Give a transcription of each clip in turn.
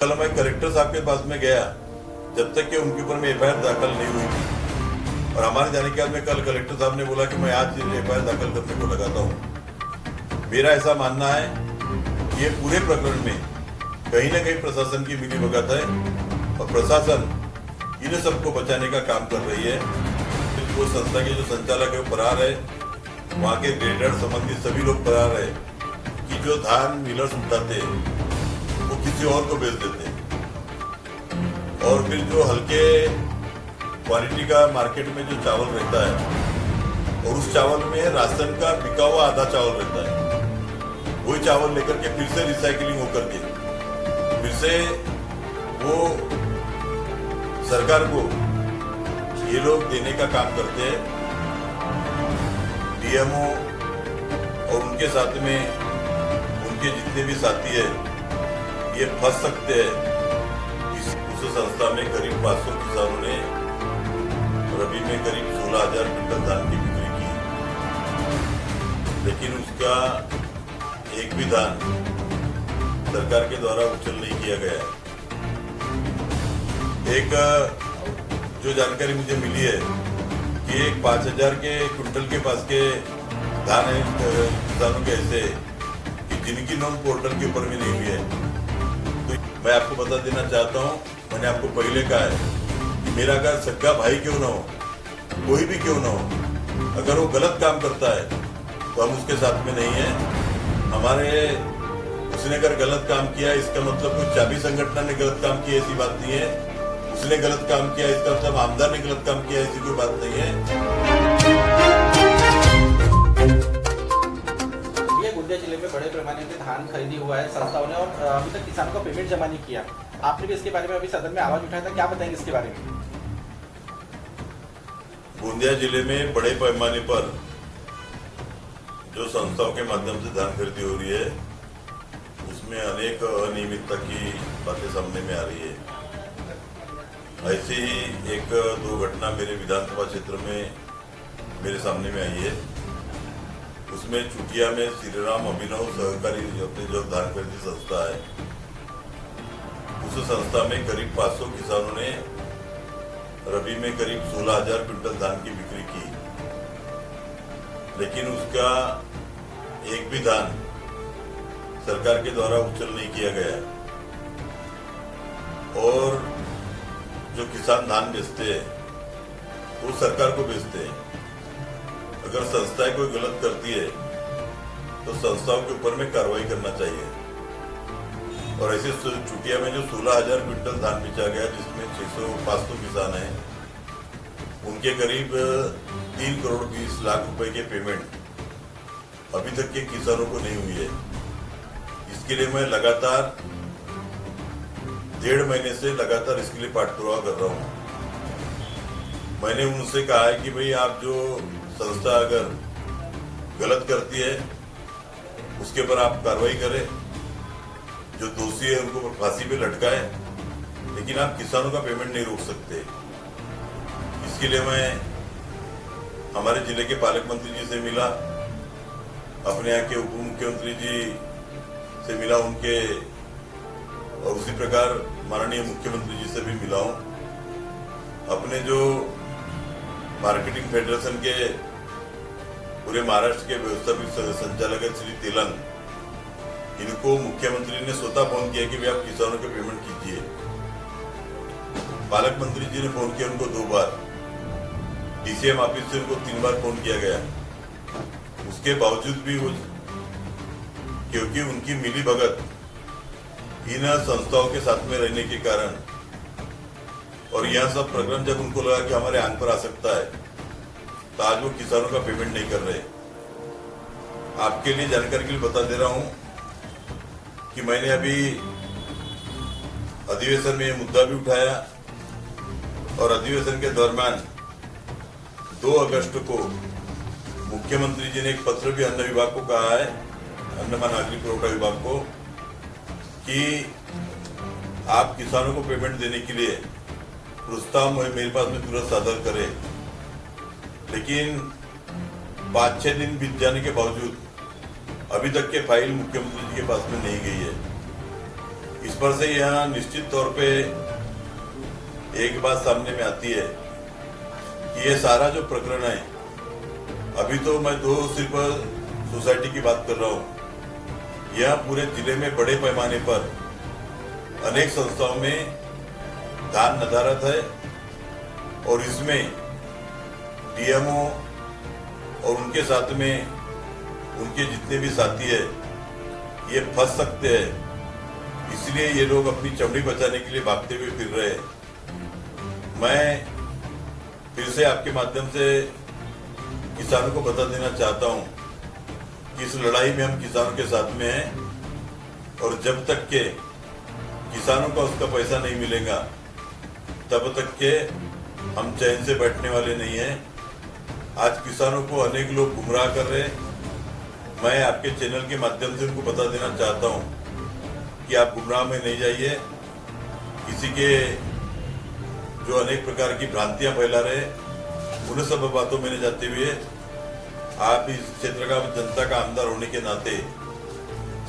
कल मैं कलेक्टर साहब के पास में गया जब तक कि उनके ऊपर में एफआईआर दाखिल नहीं हुई थी, और हमारे जाने के बाद में कल कलेक्टर साहब ने बोला कि मैं आज एफआईआर दाखिल करने को लगाता हूँ। मेरा ऐसा मानना है कि ये पूरे प्रकरण में कहीं ना कहीं प्रशासन की मिलीभगत है और प्रशासन इन सबको बचाने का काम कर रही है। वो संस्था के जो संचालक है वो फरार है, वहाँ के ग्रेडर संबंधित सभी लोग फरार है कि जो धान मिलर्स उठाते वो किसी और को बेच देते हैं, और फिर जो हल्के क्वालिटी का मार्केट में जो चावल रहता है और उस चावल में राशन का बिका हुआ आधा चावल रहता है, वही चावल लेकर के फिर से रिसाइकलिंग होकर के फिर से वो सरकार को ये लोग देने का काम करते हैं। डीएमओ और उनके साथ में उनके जितने भी साथी है ये फंस सकते हैं। उस संस्था में करीब 500 किसानों ने रबी में करीब 16,000 क्विंटल धान की बिक्री की, लेकिन उसका एक भी धान सरकार के द्वारा उछल नहीं किया गया। एक जो जानकारी मुझे मिली है कि एक 5,000 के क्विंटल के पास के धान है किसानों के ऐसे कि जिनकी नोंद पोर्टल के ऊपर में नहीं हुई है। तो मैं आपको बता देना चाहता हूँ, मैंने आपको पहले कहा है कि मेरा अगर सगा भाई क्यों ना हो, कोई भी क्यों ना हो, अगर वो गलत काम करता है तो हम उसके साथ में नहीं है। हमारे उसने अगर गलत काम किया इसका मतलब कोई चाबी संगठन ने गलत काम किया ऐसी बात नहीं है, उसने गलत काम किया इसका मतलब आमदार ने गलत काम किया ऐसी कोई बात नहीं है। गोंदिया जिले में बड़े पैमाने पे धान खरीदी हुआ है संस्थाओं ने, और अभी तक किसानों का पेमेंट जमा नहीं किया। आपने भी इसके बारे में अभी सदन में आवाज उठाया था, क्या बताएंगे इसके बारे में? गोंदिया जिले में बड़े पैमाने पर जो संस्थाओं के माध्यम से धान खरीदी हो रही है उसमें अनेक अनियमितता की बातें सामने में आ रही है। ऐसे ही एक दो घटना मेरे विधानसभा क्षेत्र में मेरे सामने में आई है। उसमें चुटिया में श्री राम अभिनव सहकारी जो धान खरीदी संस्था है, उस संस्था में करीब 500 किसानों ने रबी में करीब 16,000 क्विंटल धान की बिक्री की, लेकिन उसका एक भी धान सरकार के द्वारा उछल नहीं किया गया। और जो किसान धान बेचते हैं वो सरकार को बेचते हैं। अगर संस्थाएं कोई गलत करती है तो संस्थाओं के ऊपर में कार्रवाई करना चाहिए। और ऐसे चुटिया में जो 16,000 क्विंटल धान बेचा गया जिसमें 500 किसान हैं, उनके करीब 3 करोड़ 20 लाख रुपए के पेमेंट अभी तक के किसानों को नहीं हुई है। इसके लिए मैं लगातार 1.5 महीने से लगातार इसके लिए पाठपुरावा कर रहा हूँ। मैंने उनसे कहा है कि भाई आप जो संस्था अगर गलत करती है उसके ऊपर आप कार्रवाई करें, जो दोषी है उनको फांसी पे लटकाए, लेकिन आप किसानों का पेमेंट नहीं रोक सकते। इसके लिए मैं हमारे जिले के पालक मंत्री जी से मिला, अपने यहाँ के उप मुख्यमंत्री जी से मिला उनके, और उसी प्रकार माननीय मुख्यमंत्री जी से भी मिला हूँ। अपने जो मार्केटिंग फेडरेशन के पूरे महाराष्ट्र के व्यवस्थापक संचालक है श्री तेलंग, इनको मुख्यमंत्री ने स्वतः फोन किया कि भाई आप किसानों के पेमेंट कीजिए। पालक मंत्री जी ने फोन किया उनको 2 बार, डीसीएम ऑफिस से उनको 3 बार फोन किया गया। उसके बावजूद भी वो, क्योंकि उनकी मिलीभगत इन संस्थाओं के साथ में रहने के कारण, और यह सब प्रकरण जब उनको लगा कि हमारे आंख पर आ सकता है तो आज वो किसानों का पेमेंट नहीं कर रहे। आपके लिए जानकारी के लिए बता दे रहा हूं कि मैंने अभी अधिवेशन में ये मुद्दा भी उठाया, और अधिवेशन के दरमियान 2 अगस्त को मुख्यमंत्री जी ने एक पत्र भी अन्न विभाग को कहा है, अन्न व नागरिक पुरवठा विभाग को, कि आप किसानों को पेमेंट देने के लिए प्रस्ताव मेरे पास में तुरंत सादर करें। लेकिन 5-6 दिन बीत जाने के बावजूद अभी तक के फाइल मुख्यमंत्री जी के पास में नहीं गई है। इस पर से यहाँ निश्चित तौर पे एक बात सामने में आती है कि ये सारा जो प्रकरण है, अभी तो मैं दो सिर्फ सोसाइटी की बात कर रहा हूँ, यह पूरे जिले में बड़े पैमाने पर अनेक संस्थाओं में दान नदारत है और इसमें डीएमओ और उनके साथ में उनके जितने भी साथी है ये फंस सकते हैं, इसलिए ये लोग अपनी चमड़ी बचाने के लिए भागते हुए फिर रहे हैं। मैं फिर से आपके माध्यम से किसानों को बता देना चाहता हूं कि इस लड़ाई में हम किसानों के साथ में हैं और जब तक के किसानों का उसका पैसा नहीं मिलेगा तब तक के हम चैन से बैठने वाले नहीं हैं। आज किसानों को अनेक लोग गुमराह कर रहे हैं। मैं आपके चैनल के माध्यम से उनको बता देना चाहता हूं कि आप गुमराह में नहीं जाइए। किसी के जो अनेक प्रकार की भ्रांतियां फैला रहे हैं उन सब बातों में नहीं जाते हुए आप इस क्षेत्र का जनता का आमदार होने के नाते,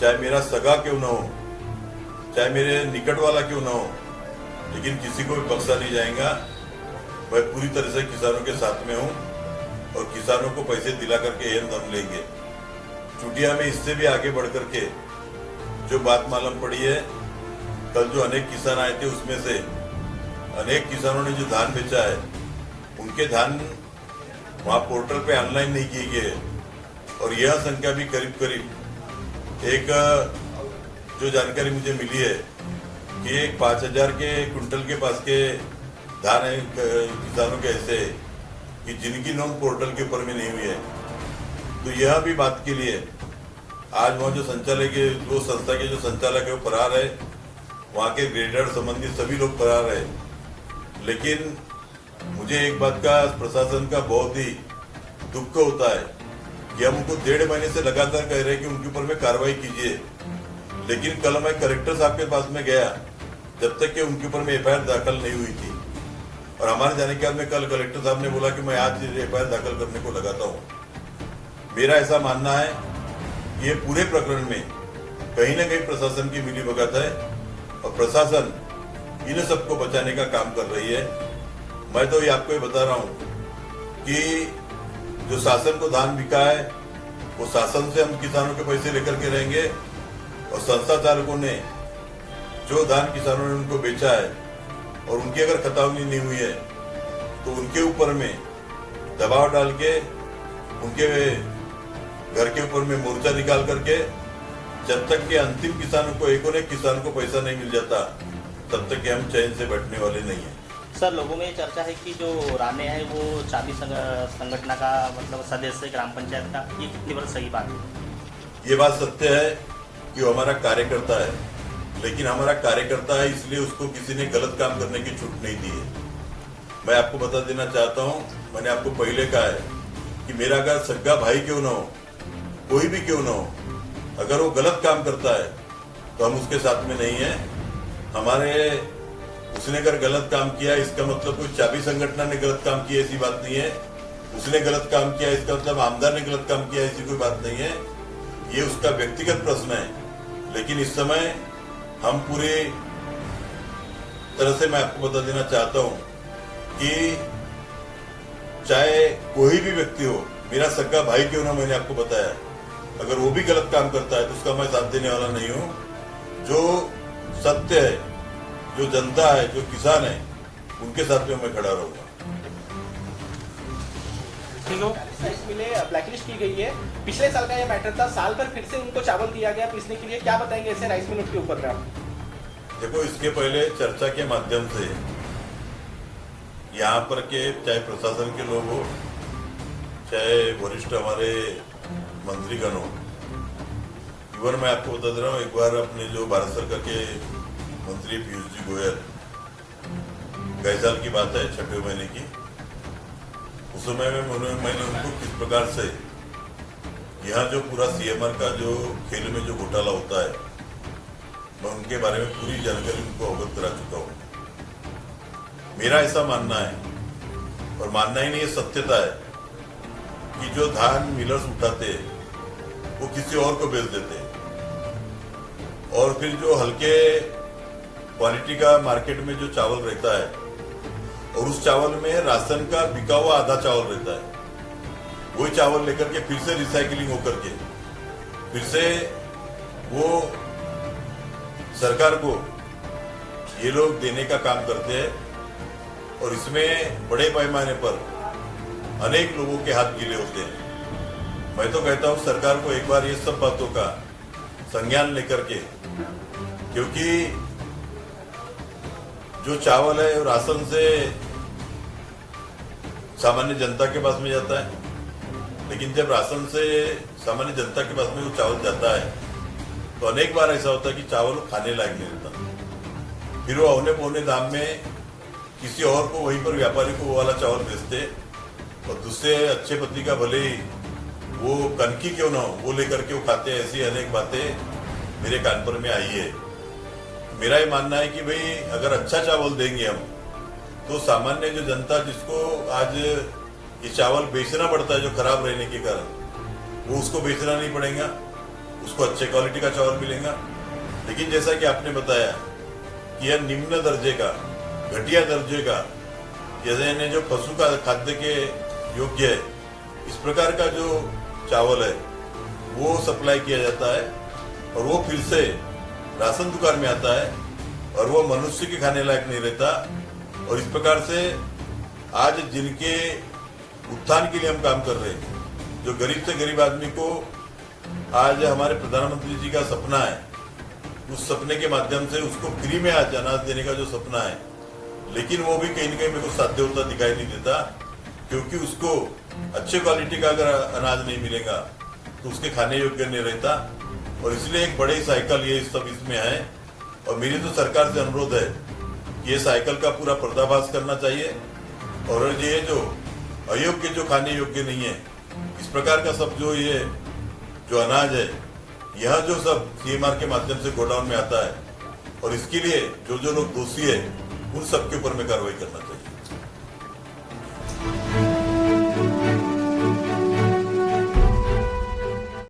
चाहे मेरा सगा क्यों न हो, चाहे मेरे निकट वाला क्यों न हो, लेकिन किसी को भी बख्शा नहीं जाएगा। मैं पूरी तरह से किसानों के साथ में हूं और किसानों को पैसे दिला करके हम दम लेंगे। चुटिया में इससे भी आगे बढ़ करके जो बात मालूम पड़ी है, कल जो अनेक किसान आए थे उसमें से अनेक किसानों ने जो धान बेचा है उनके धान वहां पोर्टल पे ऑनलाइन नहीं किए गए और यह संख्या भी करीब करीब एक जो जानकारी मुझे मिली है कि एक 5000 के कुंटल के पास के धान है किसानों के ऐसे कि जिनकी नोंद पोर्टल के ऊपर में नहीं हुई है। तो यह भी बात के लिए आज वहाँ जो संचालय के जो संस्था के जो संचालक है वो फरार है, वहाँ के ग्रेडर संबंधित सभी लोग फरार है। लेकिन मुझे एक बात का प्रशासन का बहुत ही दुख होता है कि हम उनको 1.5 महीने से लगातार कह रहे हैं कि उनके ऊपर में कार्रवाई कीजिए, लेकिन कल मैं कलेक्टर साहब के पास में गया जब तक कि उनके ऊपर में एफआईआर दाखिल नहीं हुई थी और हमारे जाने के बाद में कल कलेक्टर साहब ने बोला कि मैं आज एफआईआर दाखिल करने को लगाता हूँ। मेरा ऐसा मानना है कि ये पूरे प्रकरण में कहीं ना कहीं प्रशासन की मिलीभगत है और प्रशासन इन सबको बचाने का काम कर रही है। मैं तो ये आपको ये बता रहा हूँ कि जो शासन को धान बिका है वो शासन से हम किसानों के पैसे लेकर के रहेंगे और संस्था चालकों ने जो धान किसानों ने उनको बेचा है और उनकी अगर खतावनी नहीं हुई है तो उनके ऊपर में दबाव डाल के उनके घर के ऊपर में मोर्चा निकाल करके जब तक कि अंतिम किसानों को एक किसान को पैसा नहीं मिल जाता तब तक कि हम चैन से बैठने वाले नहीं हैं। सर, लोगों में चर्चा है कि जो राणे है वो चाबी संगठन का मतलब सदस्य ग्राम पंचायत का, ये कितनी बार सही बात है? ये बात सत्य है कि वो हमारा कार्यकर्ता है, लेकिन हमारा कार्यकर्ता है इसलिए उसको किसी ने गलत काम करने की छूट नहीं दी है। मैं आपको बता देना चाहता हूँ, मैंने आपको पहले कहा है कि मेरा अगर सगा भाई क्यों ना हो, कोई भी क्यों ना हो, अगर वो गलत काम करता है तो हम उसके साथ में नहीं है। हमारे उसने अगर गलत काम किया इसका मतलब कोई चाबी संगठन ने गलत काम किया ऐसी बात नहीं है। उसने गलत काम किया इसका मतलब आमदार ने गलत काम किया ऐसी कोई बात नहीं है। ये उसका व्यक्तिगत प्रश्न है, लेकिन इस समय हम पूरी तरह से मैं आपको बता देना चाहता हूं कि चाहे कोई भी व्यक्ति हो, मेरा सगा भाई क्यों ना, मैंने आपको बताया, अगर वो भी गलत काम करता है तो उसका मैं साथ देने वाला नहीं हूं। जो सत्य है, जो जनता है, जो किसान है, उनके साथ में मैं खड़ा रहूंगा। राइस मिलें ब्लैकलिस्ट की गई है। पिछले साल का ये मैटर था, साल भर फिर से उनको चावल दिया गया पीसने के लिए। क्या बताएंगे ऐसे राइस मिलों के ऊपर में आप? देखो, इसके पहले चर्चा के माध्यम से यहाँ पर के चाहे प्रशासन के लोग हो, चाहे वरिष्ठ हमारे मंत्रीगण हो, इवन मैं आपको बता दे रहा हूँ, एक बार अपने जो भारत सरकार के मंत्री पीयूष जी गोयल, गए साल की बात है 6वें महीने की, उस समय में मैंने उनको किस प्रकार से यहाँ जो पूरा सीएमआर का जो खेल में जो घोटाला होता है, मैं उनके बारे में पूरी जानकारी उनको अवगत करा चुका हूँ। मेरा ऐसा मानना है, और मानना ही नहीं, सत्यता है कि जो धान मिलर्स उठाते वो किसी और को बेच देते और फिर जो हल्के क्वालिटी का मार्केट में जो चावल रहता है और उस चावल में राशन का बिका हुआ आधा चावल रहता है, वही चावल लेकर के फिर से रिसाइकलिंग होकर के फिर से वो सरकार को ये लोग देने का काम करते हैं और इसमें बड़े पैमाने पर अनेक लोगों के हाथ गीले होते हैं। मैं तो कहता हूं सरकार को एक बार ये सब बातों का संज्ञान लेकर के, क्योंकि जो चावल है वो राशन से सामान्य जनता के पास में जाता है, लेकिन जब राशन से सामान्य जनता के पास में वो चावल जाता है तो अनेक बार ऐसा होता है कि चावल खाने लायक नहीं रहता। फिर वो औने पौने दाम में किसी और को, वहीं पर व्यापारी को वो वाला चावल बेचते और दूसरे अच्छे पत्ती का भले ही वो कनकी क्यों ना हो वो लेकर के वो खाते। ऐसी अनेक बातें मेरे कान पर में आई है। मेरा ये मानना है कि भाई अगर अच्छा चावल देंगे हम तो सामान्य जो जनता जिसको आज ये चावल बेचना पड़ता है जो खराब रहने के कारण, वो उसको बेचना नहीं पड़ेगा, उसको अच्छे क्वालिटी का चावल मिलेगा। लेकिन जैसा कि आपने बताया कि यह निम्न दर्जे का, घटिया दर्जे का, जैसे जो पशु का खाद्य के योग्य है, इस प्रकार का जो चावल है वो सप्लाई किया जाता है और वो फिर से राशन दुकान में आता है और वो मनुष्य के खाने लायक नहीं रहता। और इस प्रकार से आज जिनके उत्थान के लिए हम काम कर रहे हैं, जो गरीब से गरीब आदमी को आज हमारे प्रधानमंत्री जी का सपना है, उस सपने के माध्यम से उसको फ्री में आज अनाज देने का जो सपना है, लेकिन वो भी कहीं न कहीं मेरे को साध्य होता दिखाई नहीं देता, क्योंकि उसको अच्छे क्वालिटी का अगर अनाज नहीं मिलेगा तो उसके खाने योग्य नहीं रहता। और इसलिए एक बड़े साइकिल ये सब इसमें है और मेरी तो सरकार से अनुरोध है कि ये साइकिल का पूरा पर्दाफाश करना चाहिए और ये जो अयोग्य, जो खाने योग्य नहीं है, इस प्रकार का सब जो ये जो अनाज है, यह जो सब CMR के माध्यम से गोडाउन में आता है और इसके लिए जो जो लोग दोषी है उन सबके ऊपर में कार्रवाई करना चाहिए।